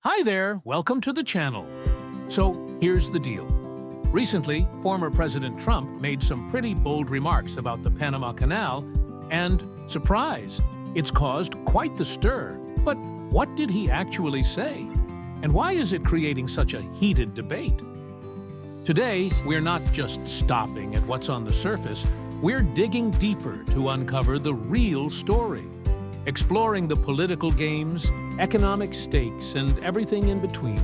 Hi there, welcome to the channel. So here's the deal. Recently, former President Trump made some pretty bold remarks about the Panama Canal, and surprise, it's caused quite the stir. But what did he actually say? And why is it creating such a heated debate? Today, we're not just stopping at what's on the surface, we're digging deeper to uncover the real story, exploring the political games, economic stakes, and everything in between.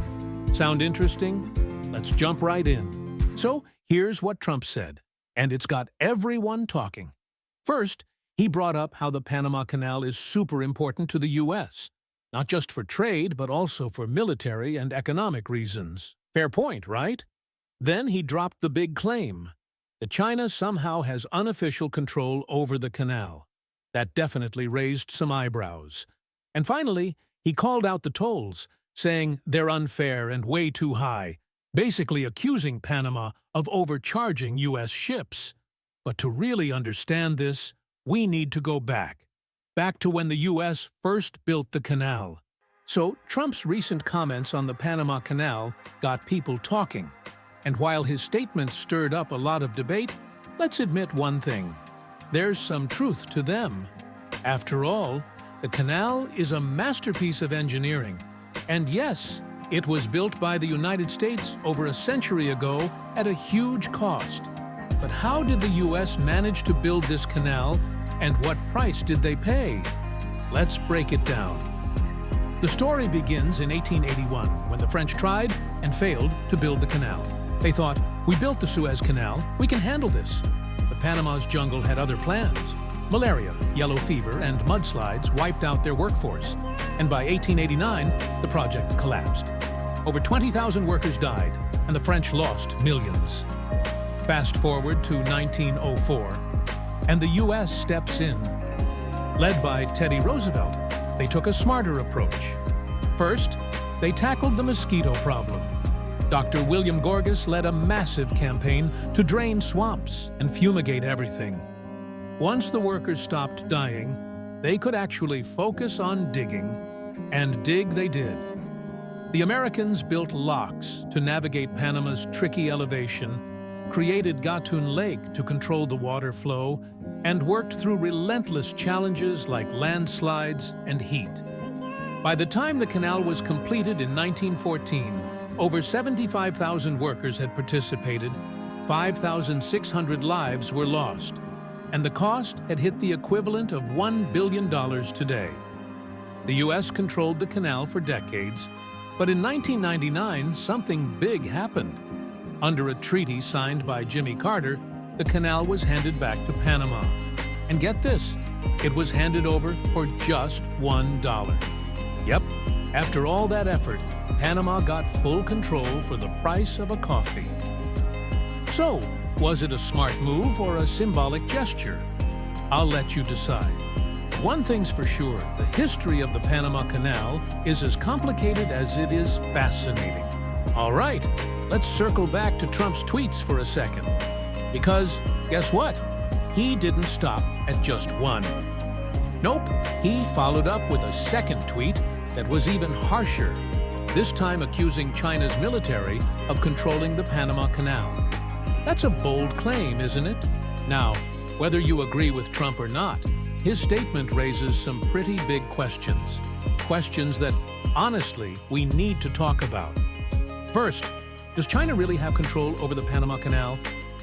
Sound interesting? Let's jump right in. So, here's what Trump said, and it's got everyone talking. First, he brought up how the Panama Canal is super important to the U.S., not just for trade, but also for military and economic reasons. Fair point, right? Then he dropped the big claim that China somehow has unofficial control over the canal. That definitely raised some eyebrows. And finally, he called out the tolls, saying they're unfair and way too high, basically accusing Panama of overcharging U.S. ships. But to really understand this, we need to go back to when the U.S. first built the canal. So Trump's recent comments on the Panama Canal got people talking. And while his statements stirred up a lot of debate, let's admit one thing. There's some truth to them. After all, the canal is a masterpiece of engineering. And yes, it was built by the United States over a century ago at a huge cost. But how did the U.S. manage to build this canal, and what price did they pay? Let's break it down. The story begins in 1881, when the French tried and failed to build the canal. They thought, we built the Suez Canal, we can handle this. But Panama's jungle had other plans. Malaria, yellow fever, and mudslides wiped out their workforce. And by 1889, the project collapsed. Over 20,000 workers died, and the French lost millions. Fast forward to 1904, and the U.S. steps in. Led by Teddy Roosevelt, they took a smarter approach. First, they tackled the mosquito problem. Dr. William Gorgas led a massive campaign to drain swamps and fumigate everything. Once the workers stopped dying, they could actually focus on digging, and dig they did. The Americans built locks to navigate Panama's tricky elevation, created Gatun Lake to control the water flow, and worked through relentless challenges like landslides and heat. By the time the canal was completed in 1914, over 75,000 workers had participated, 5,600 lives were lost, and the cost had hit the equivalent of $1 billion today. The U.S. controlled the canal for decades, but in 1999, something big happened. Under a treaty signed by Jimmy Carter, the canal was handed back to Panama. And get this, it was handed over for just $1. Yep, after all that effort, Panama got full control for the price of a coffee. So, was it a smart move or a symbolic gesture? I'll let you decide. One thing's for sure, the history of the Panama Canal is as complicated as it is fascinating. All right, let's circle back to Trump's tweets for a second. Because, guess what? He didn't stop at just one. Nope, he followed up with a second tweet that was even harsher, this time accusing China's military of controlling the Panama Canal. That's a bold claim, isn't it? Now, whether you agree with Trump or not, his statement raises some pretty big questions. Questions that, honestly, we need to talk about. First, does China really have control over the Panama Canal?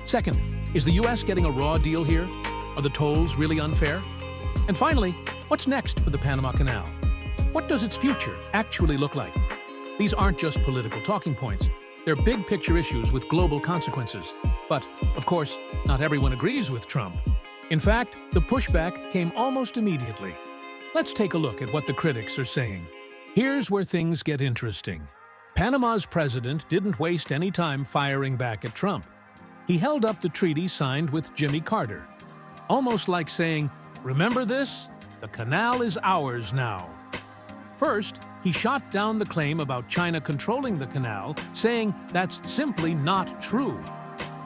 Second, is the U.S. getting a raw deal here? Are the tolls really unfair? And finally, what's next for the Panama Canal? What does its future actually look like? These aren't just political talking points. They're big picture issues with global consequences. But, of course, not everyone agrees with Trump. In fact, the pushback came almost immediately. Let's take a look at what the critics are saying. Here's where things get interesting. Panama's president didn't waste any time firing back at Trump. He held up the treaty signed with Jimmy Carter, almost like saying, "Remember this? The canal is ours now." First, he shot down the claim about China controlling the canal, saying that's simply not true.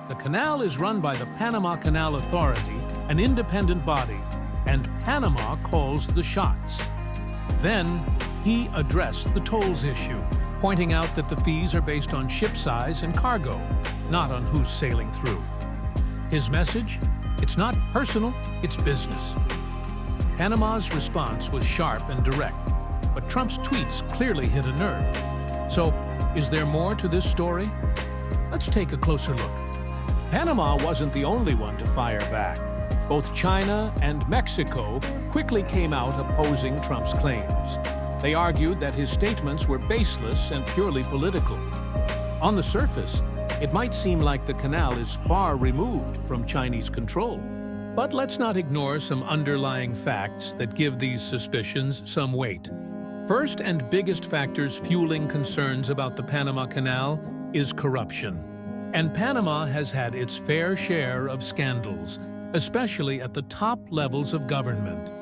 The canal is run by the Panama Canal Authority, an independent body, and Panama calls the shots. Then, He addressed the tolls issue, pointing out that the fees are based on ship size and cargo, not on who's sailing through. His message? It's not personal, it's business. Panama's response was sharp and direct, but Trump's tweets clearly hit a nerve. So, is there more to this story? Let's take a closer look. Panama wasn't the only one to fire back. Both China and Mexico quickly came out opposing Trump's claims. They argued that his statements were baseless and purely political. On the surface, it might seem like the canal is far removed from Chinese control. But let's not ignore some underlying facts that give these suspicions some weight. First and biggest factors fueling concerns about the Panama Canal is corruption. And Panama has had its fair share of scandals, especially at the top levels of government.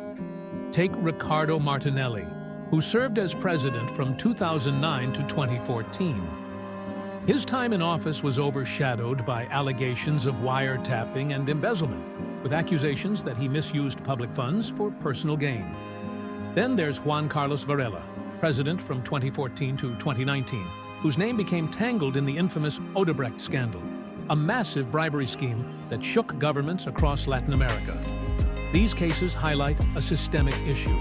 Take Ricardo Martinelli, who served as president from 2009 to 2014. His time in office was overshadowed by allegations of wiretapping and embezzlement, with accusations that he misused public funds for personal gain. Then there's Juan Carlos Varela, president from 2014 to 2019, whose name became tangled in the infamous Odebrecht scandal, a massive bribery scheme that shook governments across Latin America. These cases highlight a systemic issue.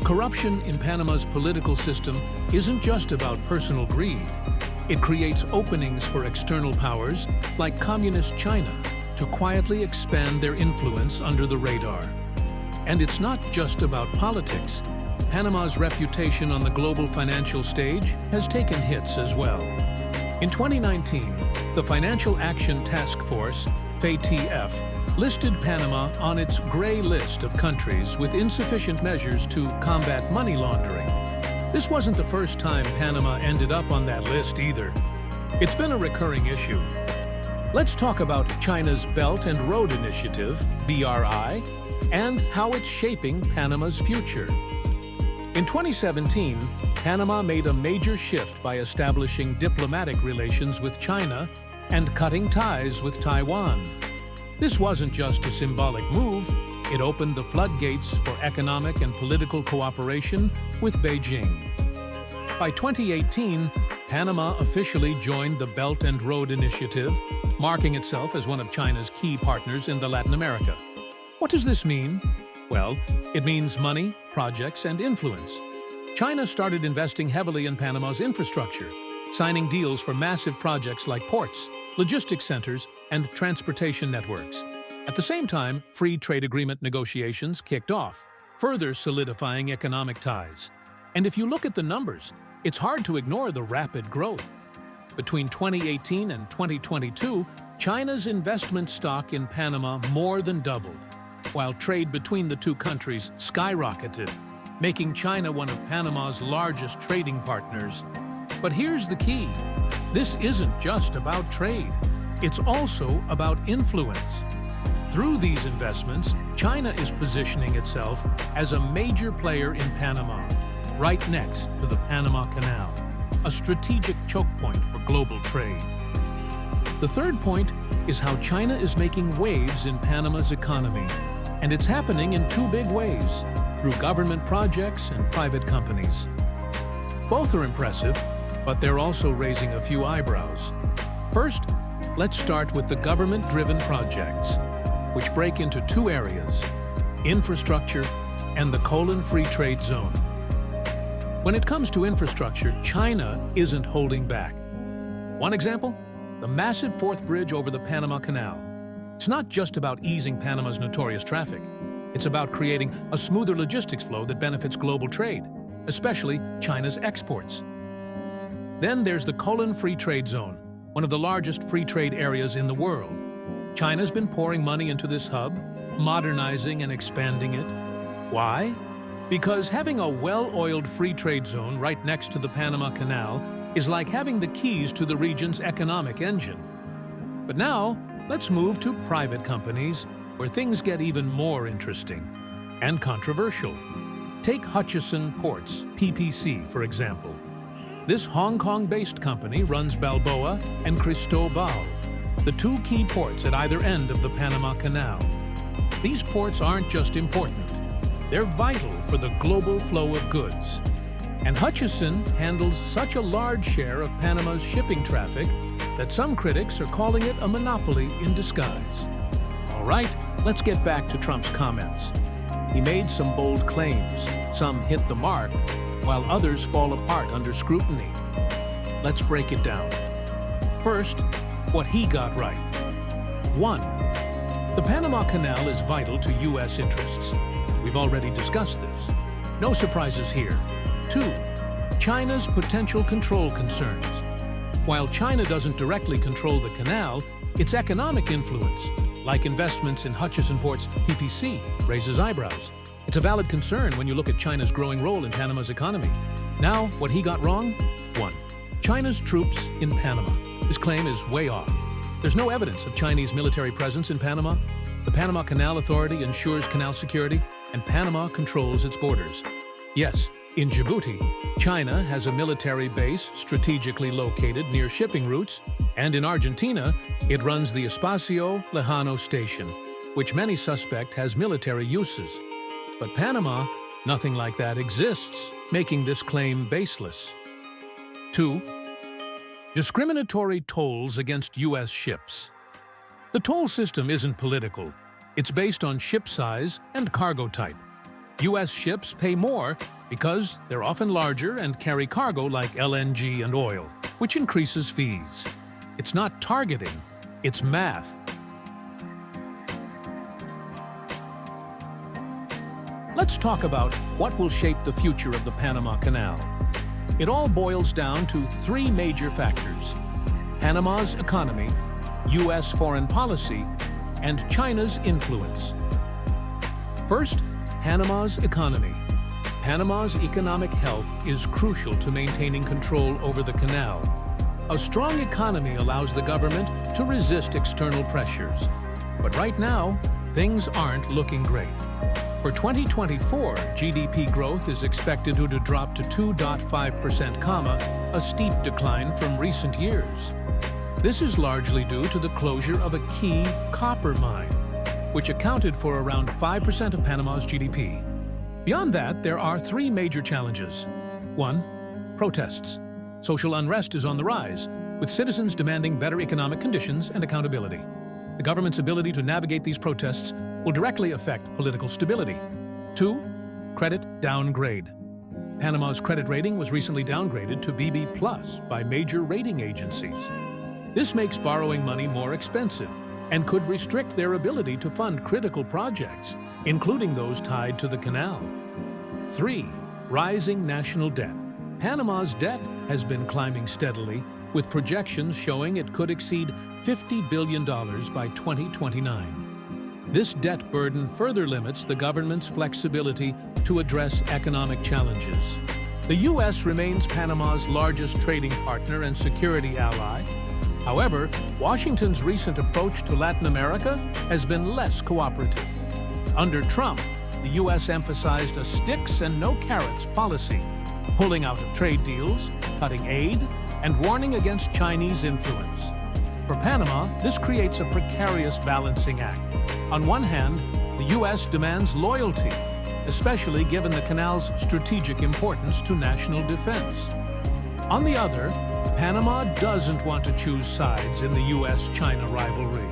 Corruption in Panama's political system isn't just about personal greed. It creates openings for external powers, like Communist China, to quietly expand their influence under the radar. And it's not just about politics. Panama's reputation on the global financial stage has taken hits as well. In 2019, the Financial Action Task Force, FATF, listed Panama on its gray list of countries with insufficient measures to combat money laundering. This wasn't the first time Panama ended up on that list either. It's been a recurring issue. Let's talk about China's Belt and Road Initiative, BRI, and how it's shaping Panama's future. In 2017, Panama made a major shift by establishing diplomatic relations with China and cutting ties with Taiwan. This wasn't just a symbolic move, it opened the floodgates for economic and political cooperation with Beijing. By 2018, Panama officially joined the Belt and Road Initiative, marking itself as one of China's key partners in Latin America. What does this mean? Well, it means money, projects, and influence. China started investing heavily in Panama's infrastructure, signing deals for massive projects like ports, logistics centers, and transportation networks. At the same time, free trade agreement negotiations kicked off, further solidifying economic ties. And if you look at the numbers, it's hard to ignore the rapid growth. Between 2018 and 2022, China's investment stock in Panama more than doubled, while trade between the two countries skyrocketed, making China one of Panama's largest trading partners. But here's the key. This isn't just about trade. It's also about influence. Through these investments, China is positioning itself as a major player in Panama, right next to the Panama Canal, a strategic choke point for global trade. The third point is how China is making waves in Panama's economy, and it's happening in two big ways, through government projects and private companies. Both are impressive, but they're also raising a few eyebrows. First, let's start with the government-driven projects, which break into two areas, infrastructure and the Free Trade Zone. When it comes to infrastructure, China isn't holding back. One example, the massive fourth bridge over the Panama Canal. It's not just about easing Panama's notorious traffic. It's about creating a smoother logistics flow that benefits global trade, especially China's exports. Then there's the Free Trade Zone, one of the largest free trade areas in the world. China's been pouring money into this hub, modernizing and expanding it. Why? Because having a well-oiled free trade zone right next to the Panama Canal is like having the keys to the region's economic engine. But now, let's move to private companies, where things get even more interesting and controversial. Take Hutchison Ports, PPC, for example. This Hong Kong-based company runs Balboa and Cristobal, the two key ports at either end of the Panama Canal. These ports aren't just important, they're vital for the global flow of goods. And Hutchison handles such a large share of Panama's shipping traffic that some critics are calling it a monopoly in disguise. All right, let's get back to Trump's comments. He made some bold claims. Some hit the mark, while others fall apart under scrutiny. Let's break it down. First, what he got right. 1. The Panama Canal is vital to U.S. interests. We've already discussed this. No surprises here. 2. China's potential control concerns. While China doesn't directly control the canal, its economic influence, like investments in Hutchison Port's PPC, raises eyebrows. It's a valid concern when you look at China's growing role in Panama's economy. Now, what he got wrong? 1. China's troops in Panama. This claim is way off. There's no evidence of Chinese military presence in Panama. The Panama Canal Authority ensures canal security, and Panama controls its borders. Yes, in Djibouti, China has a military base strategically located near shipping routes, and in Argentina, it runs the Espacio Lejano station, which many suspect has military uses. But Panama, nothing like that exists, making this claim baseless. 2. Discriminatory tolls against U.S. ships. The toll system isn't political. It's based on ship size and cargo type. U.S. ships pay more because they're often larger and carry cargo like LNG and oil, which increases fees. It's not targeting, it's math. Let's talk about what will shape the future of the Panama Canal. It all boils down to 3 major factors: Panama's economy, U.S. foreign policy, and China's influence. First, Panama's economy. Panama's economic health is crucial to maintaining control over the canal. A strong economy allows the government to resist external pressures. But right now, things aren't looking great. For 2024, GDP growth is expected to drop to 2.5%, a steep decline from recent years. This is largely due to the closure of a key copper mine, which accounted for around 5% of Panama's GDP. Beyond that, there are 3 major challenges. 1. Protests. Social unrest is on the rise, with citizens demanding better economic conditions and accountability. The government's ability to navigate these protests will directly affect political stability. 2. Credit downgrade. Panama's credit rating was recently downgraded to BB+ by major rating agencies. This makes borrowing money more expensive and could restrict their ability to fund critical projects, including those tied to the canal. 3. Rising national debt. Panama's debt has been climbing steadily, with projections showing it could exceed $50 billion by 2029. This debt burden further limits the government's flexibility to address economic challenges. The U.S. remains Panama's largest trading partner and security ally. However, Washington's recent approach to Latin America has been less cooperative. Under Trump, the U.S. emphasized a sticks-and-no-carrots policy, pulling out of trade deals, cutting aid, and warning against Chinese influence. For Panama, this creates a precarious balancing act. On one hand, the U.S. demands loyalty, especially given the canal's strategic importance to national defense. On the other, Panama doesn't want to choose sides in the U.S.-China rivalry.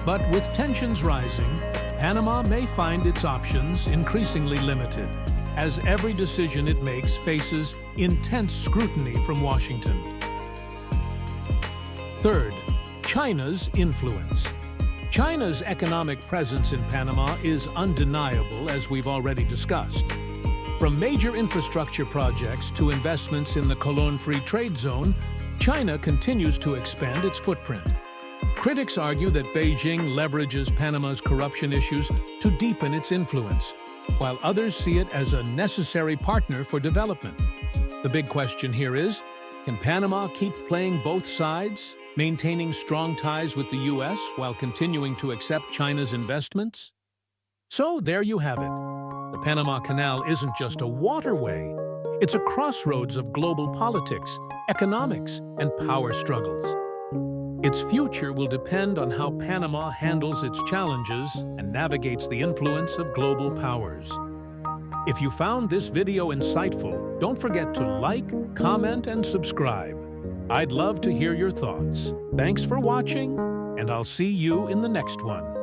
But with tensions rising, Panama may find its options increasingly limited, as every decision it makes faces intense scrutiny from Washington. Third, China's influence. China's economic presence in Panama is undeniable, as we've already discussed. From major infrastructure projects to investments in the Colón Free Trade Zone, China continues to expand its footprint. Critics argue that Beijing leverages Panama's corruption issues to deepen its influence, while others see it as a necessary partner for development. The big question here is, can Panama keep playing both sides, maintaining strong ties with the U.S. while continuing to accept China's investments? So there you have it. The Panama Canal isn't just a waterway. It's a crossroads of global politics, economics, and power struggles. Its future will depend on how Panama handles its challenges and navigates the influence of global powers. If you found this video insightful, Don't forget to like, comment, and subscribe. I'd love to hear your thoughts. Thanks for watching, and I'll see you in the next one.